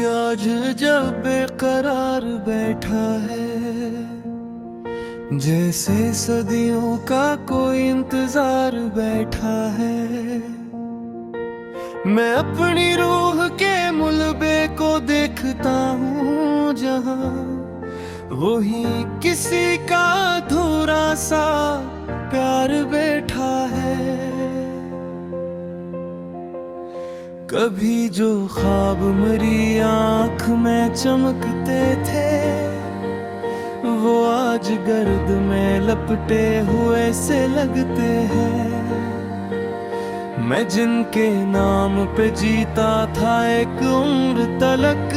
आज जब बेकरार बैठा है, जैसे सदियों का कोई इंतजार बैठा है। मैं अपनी रूह के मुलबे को देखता हूँ, जहाँ वही किसी का अधूरा सा प्यार बैठा है। कभी जो ख्वाब मेरी आँख में चमकते थे, वो आज गर्द में लपटे हुए से लगते हैं। मैं जिनके नाम पे जीता था एक उम्र तलक,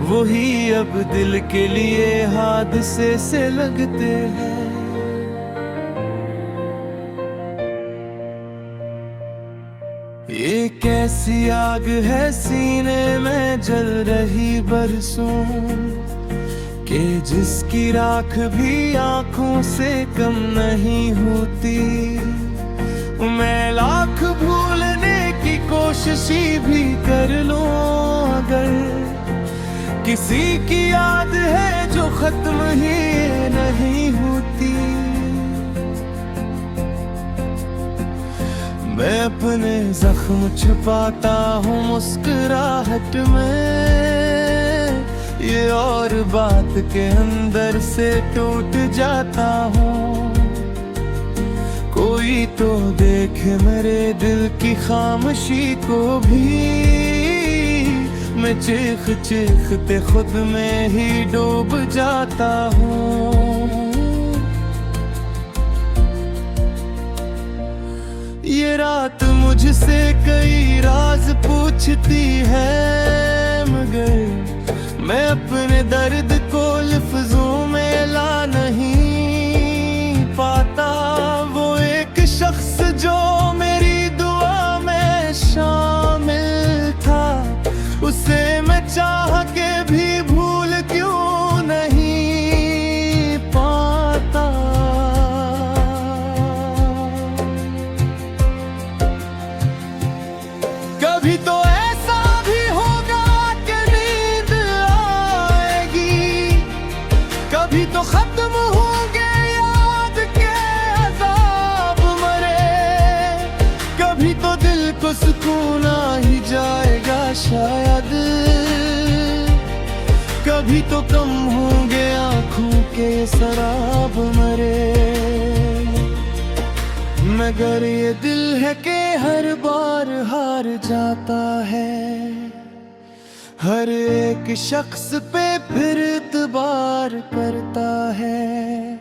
वही अब दिल के लिए हादसे से लगते हैं। ये कैसी आग है सीने में जल रही बरसों, कि जिसकी राख भी आंखों से कम नहीं होती। मैं लाख भूलने की कोशिश भी कर लूं, अगर किसी की याद है जो खत्म ही नहीं होती। मैं अपने जख्म छुपाता हूँ मुस्कुराहट में, ये और बात के अंदर से टूट जाता हूँ। कोई तो देखे मेरे दिल की खामोशी को भी, मैं चीख चीखते खुद में ही डूब जाता हूँ। ये रात मुझसे कई राज पूछती है, मगर मैं अपने दर्द को लफ्जों में ला नहीं पाता। वो एक शख्स जो मेरी दुआ में शामिल था, उसे मैं चाह के भी भूल क्यों नहीं पाता। कभी तो ऐसा भी होगा कि नींद आएगी, कभी तो खत्म होंगे याद के अज़ाब मरे, कभी तो दिल को सुकून आ ही जाएगा शायद, कभी तो कम होंगे आंखों के शराब मरे। मगर ये दिल है कि हर बार हार जाता है, हर एक शख्स पे फिर इतबार करता है।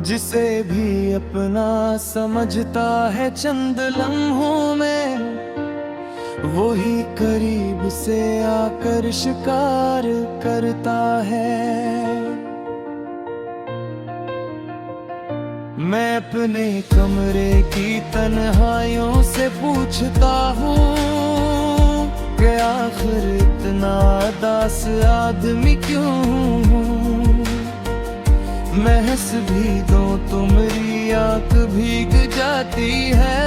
जिसे भी अपना समझता है चंद लम्हों में, वही करीब से आकर शिकार करता है। मैं अपने कमरे की तन्हाइयों से पूछता हूँ कि आखिर इतना उदास आदमी क्यों हूँ। मैं हंस भी दूं तो मेरी आँख भीग जाती है।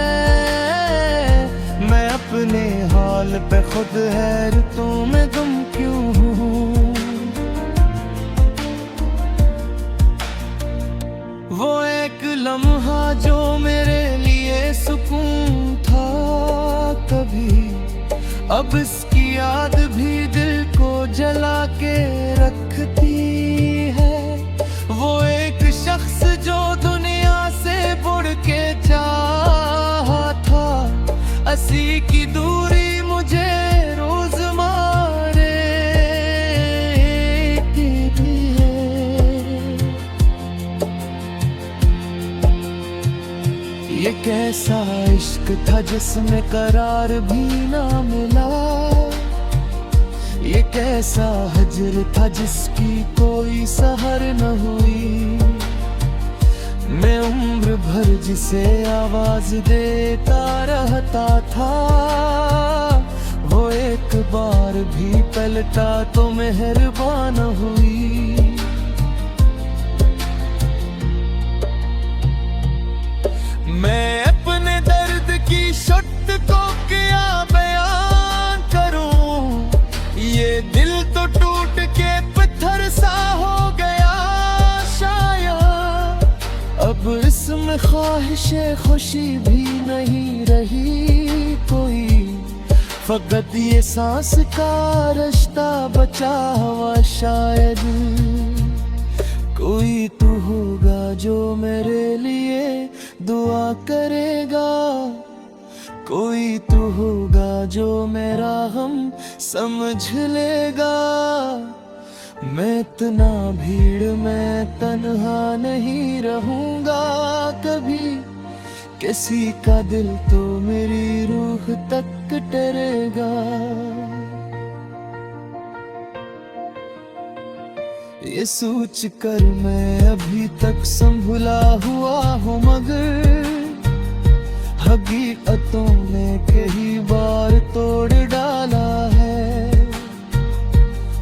मैं अपने हाल पे खुद हैरतों में गुम क्यों हूँ। वो एक लम्हा जो मेरे लिए सुकून था कभी, अब इसकी याद भी दिल को जला के रखती है। वो एक शख्स जो दुनिया से बुड़ के चाहा था, असी की दूरी मुझे रोज मारे भी है। ये कैसा इश्क था जिसमें करार भी ना मिला, ये कैसा हजर था जिसकी कोई सहर न हुई। मैं उम्र भर जिसे आवाज देता रहता था, वो एक बार भी पलटा तो मेहरबान हुई। मैं अपने दर्द की शर्त को क्या बयान करूं, ख्वाहिशे खुशी भी नहीं रही कोई, फकत ये सांस का रास्ता बचा हुआ शायद। कोई तो होगा जो मेरे लिए दुआ करेगा, कोई तो होगा जो मेरा हम समझ लेगा। मैं इतना भीड़ में तन्हा नहीं रहूंगा कभी, किसी का दिल तो मेरी रूह तक डरेगा। ये सोच कर मैं अभी तक संभला हुआ हूँ, मगर हकीकतों ने कई बार तोड़ डाला है।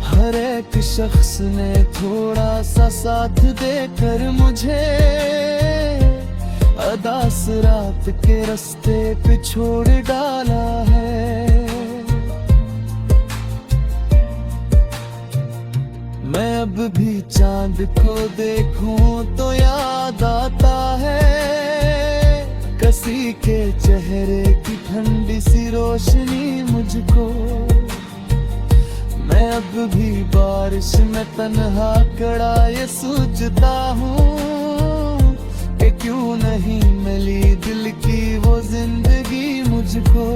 हर एक शख्स ने थोड़ा सा साथ देकर मुझे अदास रात के रास्ते पे छोड़ डाला है। मैं अब भी चांद को देखूं तो याद आता है किसी के चेहरे की ठंडी सी रोशनी मुझको। मैं अब भी बारिश में तन्हा खड़ा ये सोचता हूँ कि क्यों नहीं मिली दिल की वो जिंदगी मुझको।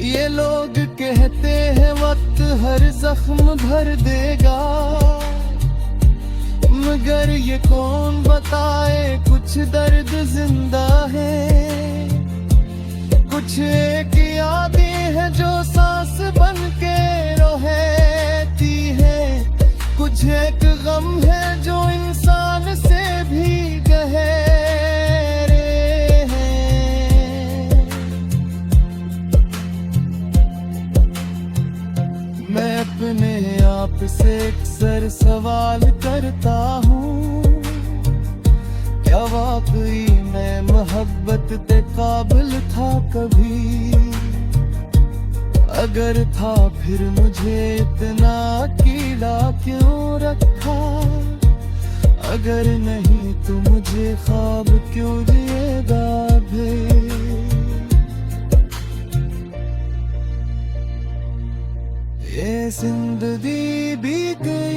ये लोग कहते हैं वक्त हर जख्म भर देगा, मगर ये कौन बताए कुछ दर्द जिंदा है। कुछ एक यादें हैं जो सांस बन के रहती है, कुछ एक गम है जो इंसान से भी गहरे हैं। मैं अपने आप से अक्सर सवाल करता हूँ, क्या वाकई मैं मोहब्बत के काबिल था कभी। अगर था फिर मुझे इतना कीड़ा क्यों रखा, अगर नहीं तो मुझे ख्वाब क्यों दिएगा भी। ये जिंदगी भी गई।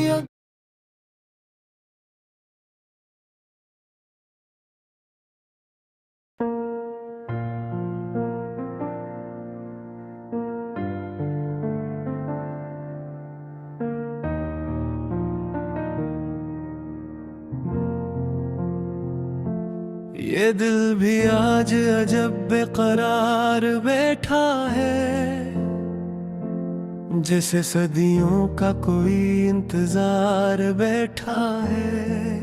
ये दिल भी आज अजब बेकरार बैठा है, जैसे सदियों का कोई इंतजार बैठा है।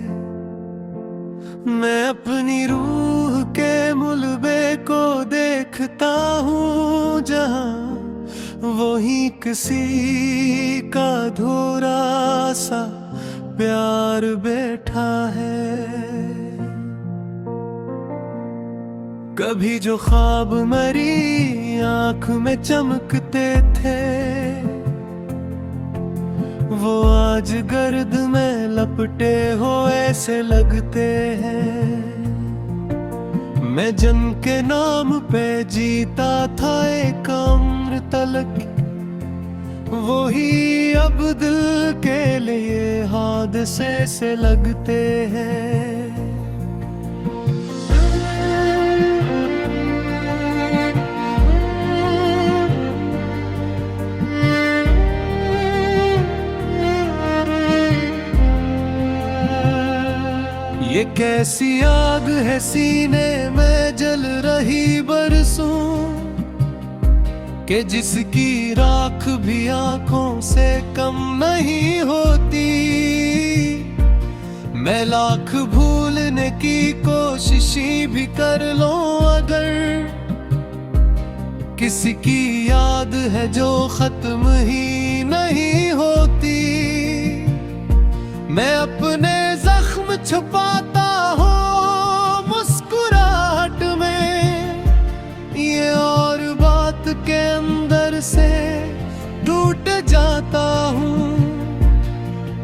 मैं अपनी रूह के मुलबे को देखता हूँ जहाँ वही किसी का अधूरा सा प्यार बैठा है। कभी जो ख्वाब मरी आँख में चमकते थे, वो आज गर्द में लपटे हो ऐसे लगते हैं। मैं जन के नाम पे जीता था एक उम्र तलक, वही अब दिल के लिए हादसे से लगते हैं। ये कैसी आग है सीने में जल रही बरसों, कि जिसकी राख भी आंखों से कम नहीं होती। मैं लाख भूलने की कोशिश भी कर लूं अगर, किसी की याद है जो खत्म ही नहीं होती। मैं अपने जख्म छुपाता हूँ मुस्कुराहट में, ये और बात के अंदर से टूट जाता हूँ।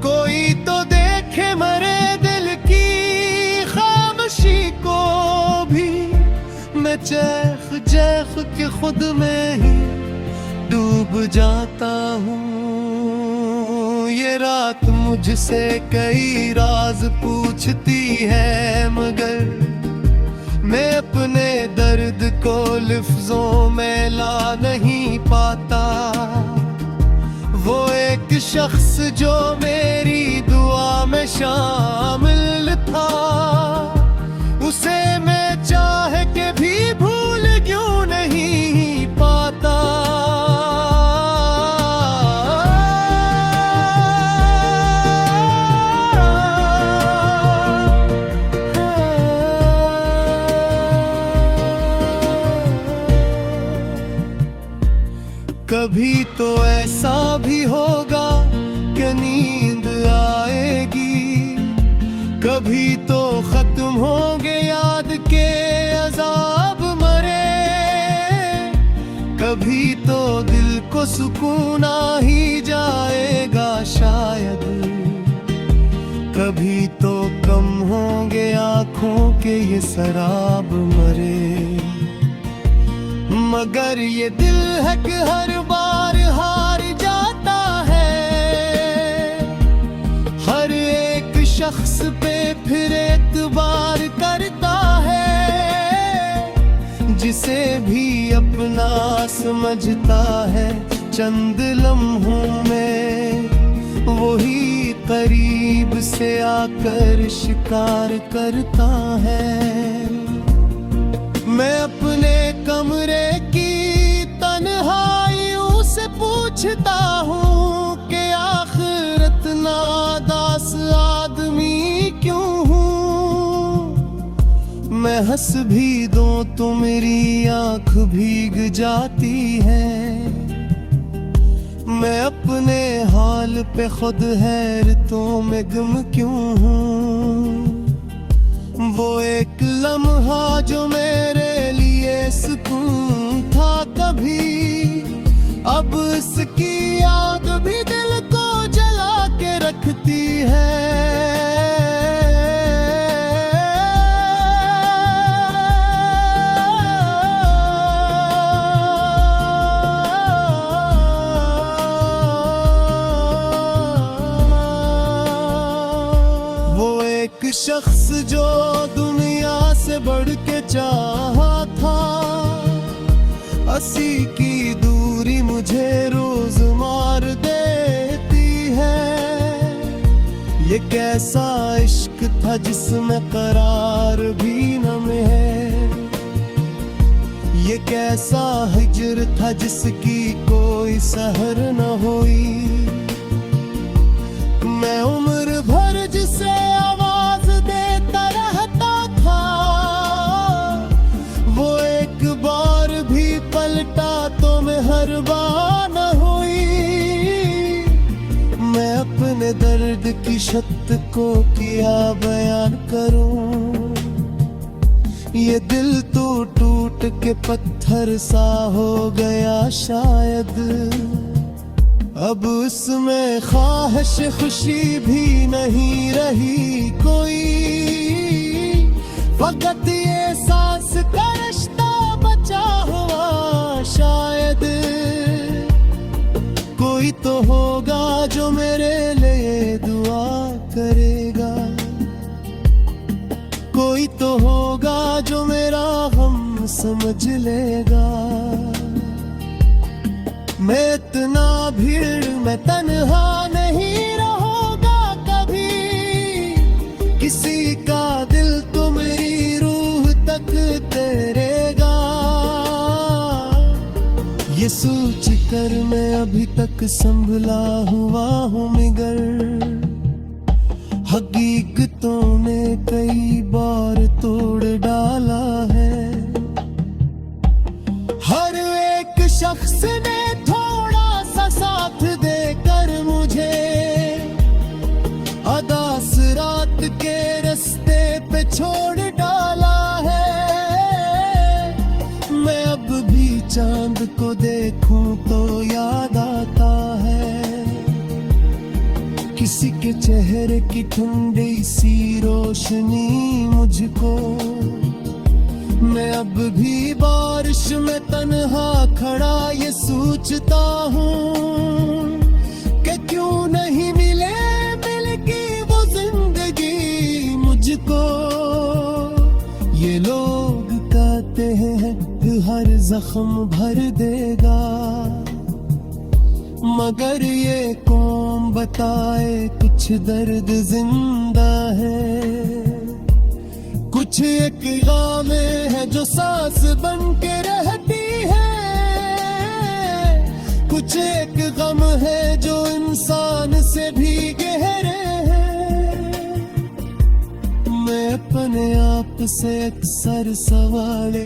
कोई तो देख चैख चैख के खुद में ही डूब जाता हूँ। ये रात मुझसे कई राज पूछती है, मगर मैं अपने दर्द को लफ्जों में ला नहीं पाता। वो एक शख्स जो मेरी दुआ में शामिल था, उसे मैं चाह के भी भूल क्यों नहीं पाता। कभी तो ऐसा भी होगा कि नींद आएगी, कभी तो खत्म होंगे याद के अजाब मरे, कभी तो दिल को सुकून आ ही जाएगा शायद, कभी तो कम होंगे आँखों के ये शराब मरे। मगर ये दिल है कि हर बार हार जाता है, हर एक शख्स पे फिर एतबार करता है। जिसे भी अपना समझता है चंद लम्हों में, वही करीब से आकर शिकार करता है। मैं अपने कमरे की तन्हाइयों से पूछता हूँ कि आखिरत नादास आदमी क्यों हूँ। मैं हंस भी दूं तो मेरी आँख भीग जाती है। मैं अपने हाल पे खुद हैरतों में गुम क्यों हूँ। वो एक लम्हा जो मेरे लिए सुकून था कभी, अब उसकी याद भी दिल को जला के रखती है। वो एक शख्स जो दुनिया से बढ़ के चाहा था, अस्सी की दूरी मुझे रोज मार देती है। ये कैसा इश्क था जिसमें करार भी न है, ये कैसा हिजर था जिसकी कोई सहर न हुई। मैं उम्र भर जिसे आवाज देता रहता था, वो एक बार भी पलटा तो मैं हर बार न हुई। मैं अपने दर्द की शत को किया बयान करूं, ये दिल तो टूट के पत्थर सा हो गया शायद। अब उसमें ख्वाहिश खुशी भी नहीं रही कोई, फकत ये सांस का रिश्ता बचा हुआ शायद। कोई तो होगा जो मेरे लिए दुआ करेगा, कोई तो होगा जो मेरा गम समझ लेगा। मैं इतना भीड़ में तन्हा नहीं रहूंगा कभी, किसी का दिल तो मेरी रूह तक तेरेगा। ये सोच कर मैं अभी तक संभला हुआ हूँ मगर, हकीकतों ने कई बार तोड़ डाला है। हर एक शख्स ने थोड़ा सा साथ देकर मुझे अदास रात के रास्ते पे छोड़ डाला है। मैं अब भी चांद को देखूं तो याद आता है, किसी के चेहरे की ठंडी सी रोशनी मुझको मैं अब भी बारिश में तन्हा खड़ा ये सोचता हूँ कि क्यों नहीं मिल की वो जिंदगी मुझको। ये लोग कहते हैं हर जख्म भर देगा, मगर ये कौन बताए कुछ दर्द जिंदा है। कुछ एक गाम है जो सांस बन के रहती है, कुछ एक गम है जो इंसान से भी गहरे हैं। मैं अपने आप से अक्सर सवाल